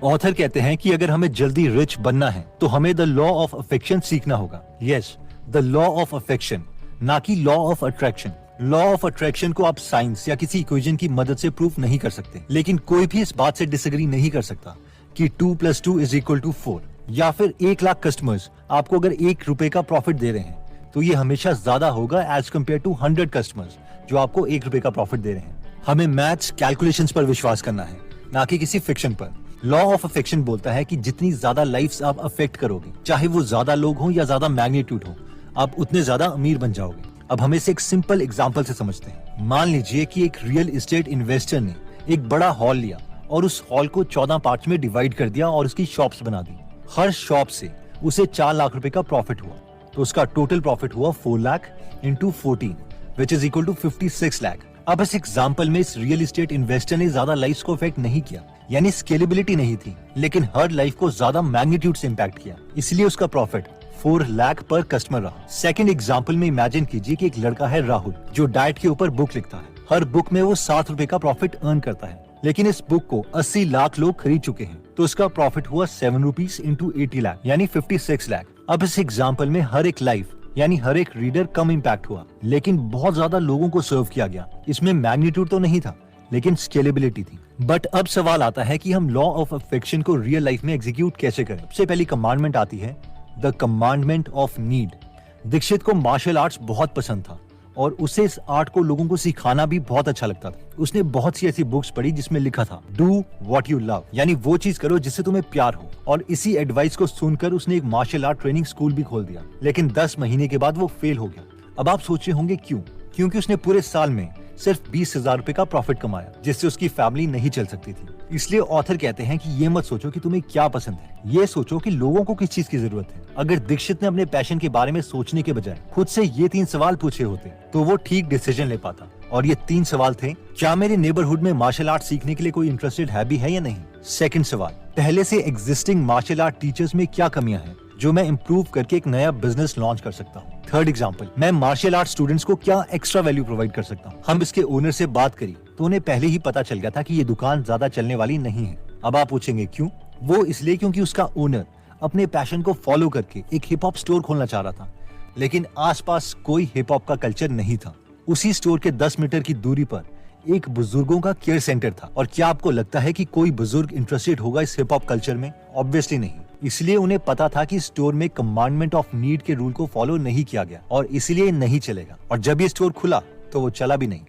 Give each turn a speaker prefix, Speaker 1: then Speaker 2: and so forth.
Speaker 1: Author कहते हैं कि अगर हमें जल्दी रिच बनना है तो हमें द लॉ ऑफ अफेक्शन सीखना होगा। Yes, the law of affection, ना कि law of attraction. Law of attraction को आप साइंस या किसी इक्वेशन की मदद से प्रूफ नहीं कर सकते, लेकिन कोई भी इस बात से डिसएग्री नहीं कर सकता कि 2 + 2 = 4, या फिर 1 लाख कस्टमर्स आपको अगर ₹1 का प्रॉफिट दे रहे हैं तो ये हमेशा ज्यादा होगा एज कम्पेयर टू 100 कस्टमर्स जो आपको ₹1 का प्रॉफिट दे रहे हैं। हमें मैथ्स कैलकुलेशंस पर विश्वास करना है, ना कि किसी फिक्शन पर। लॉ ऑफ अफेक्शन बोलता है कि जितनी ज्यादा लाइफ्स आप अफेक्ट करोगे, चाहे वो ज्यादा लोग हों या ज्यादा मैग्नीट्यूड हो, आप उतने ज्यादा अमीर बन जाओगे। अब हम इसे एक सिंपल एग्जांपल से समझते हैं। मान लीजिए कि एक रियल एस्टेट इन्वेस्टर ने एक बड़ा हॉल लिया और उस हॉल को 14 पार्ट्स में डिवाइड कर दिया और उसकी शॉप्स बना दी। हर शॉप से उसे 4 लाख रुपए का प्रॉफिट हुआ, तो उसका टोटल प्रॉफिट हुआ 4 lakh × 14 which is equal to 56 lakh. अब इस एग्जाम्पल में इस रियल एस्टेट इन्वेस्टर ने ज्यादा लाइफ को इफेक्ट नहीं किया, यानी स्केलेबिलिटी नहीं थी, लेकिन हर लाइफ को ज्यादा मैग्नीट्यूड से इम्पैक्ट किया, इसलिए उसका प्रॉफिट 4 लाख पर कस्टमर रहा। सेकंड एग्जांपल में इमेजिन कीजिए कि एक लड़का है राहुल, जो डाइट के ऊपर बुक लिखता है। हर बुक में वो 7 रुपए का प्रॉफिट अर्न करता है, लेकिन इस बुक को 80 लाख लोग खरीद चुके हैं, तो उसका प्रॉफिट हुआ 7 रुपीज × 80 लाख, यानी 56 लाख। अब इस एग्जाम्पल में हर एक लाइफ यानी हर एक रीडर कम इम्पैक्ट हुआ, लेकिन बहुत ज्यादा लोगों को सर्व किया गया। इसमें मैग्नीट्यूड तो नहीं था, लेकिन स्केलेबिलिटी थी। बट अब सवाल आता है कि हम लॉ ऑफ अफेक्शन को रियल लाइफ में एग्जीक्यूट कैसे करें। सबसे पहली कमांडमेंट आती है the commandment of need. Dikshit को मार्शल आर्ट्स बहुत पसंद था और उसे इस आर्ट को लोगों को सिखाना भी बहुत अच्छा लगता था। उसने बहुत सी ऐसी बुक्स पढ़ी जिसमें लिखा था डू व्हाट यू लव, यानी वो चीज करो जिससे तुम्हें प्यार हो। और इसी एडवाइस को सुनकर उसने एक मार्शल आर्ट ट्रेनिंग स्कूल भी खोल दिया, लेकिन 10 महीने के बाद वो फेल हो गया। अब आप सोचे होंगे क्यों? क्योंकि उसने पूरे साल में सिर्फ 20,000 रुपए का प्रॉफिट कमाया, जिससे उसकी फैमिली नहीं चल सकती थी। इसलिए ऑथर कहते हैं कि ये मत सोचो कि तुम्हें क्या पसंद है, ये सोचो कि लोगों को किस चीज की जरूरत है। अगर दीक्षित ने अपने पैशन के बारे में सोचने के बजाय खुद से ये 3 सवाल पूछे होते तो वो ठीक डिसीजन ले पाता। और ये 3 सवाल थे, क्या मेरे नेबरहुड में मार्शल आर्ट सीखने के लिए कोई इंटरेस्टेड है भी है या नहीं। सेकंड सवाल, पहले से एग्जिस्टिंग मार्शल आर्ट टीचर्स में क्या कमियां हैं जो मैं इम्प्रूव करके एक नया बिजनेस लॉन्च कर सकता हूँ। थर्ड एग्जाम्पल, मैं मार्शल आर्ट स्टूडेंट्स को क्या एक्स्ट्रा वैल्यू प्रोवाइड कर सकता हूँ। हम इसके ओनर से बात करी तो उन्हें पहले ही पता चल गया था कि ये दुकान ज्यादा चलने वाली नहीं है। अब आप पूछेंगे क्यों? वो इसलिए क्योंकि उसका ओनर अपने पैशन को फॉलो करके एक हिप हॉप स्टोर खोलना चाह रहा था, लेकिन आसपास कोई हिप हॉप का कल्चर नहीं था। उसी स्टोर के 10 मीटर की दूरी पर एक बुजुर्गों का केयर सेंटर था। और क्या आपको लगता है कि कोई बुजुर्ग इंटरेस्टेड होगा इस हिप हॉप कल्चर में? ऑब्वियसली नहीं। इसलिए उन्हें पता था कि स्टोर में कमांडमेंट ऑफ नीड के रूल को फॉलो नहीं किया गया और इसलिए नहीं चलेगा। और जब ये स्टोर खुला तो वो चला भी नहीं।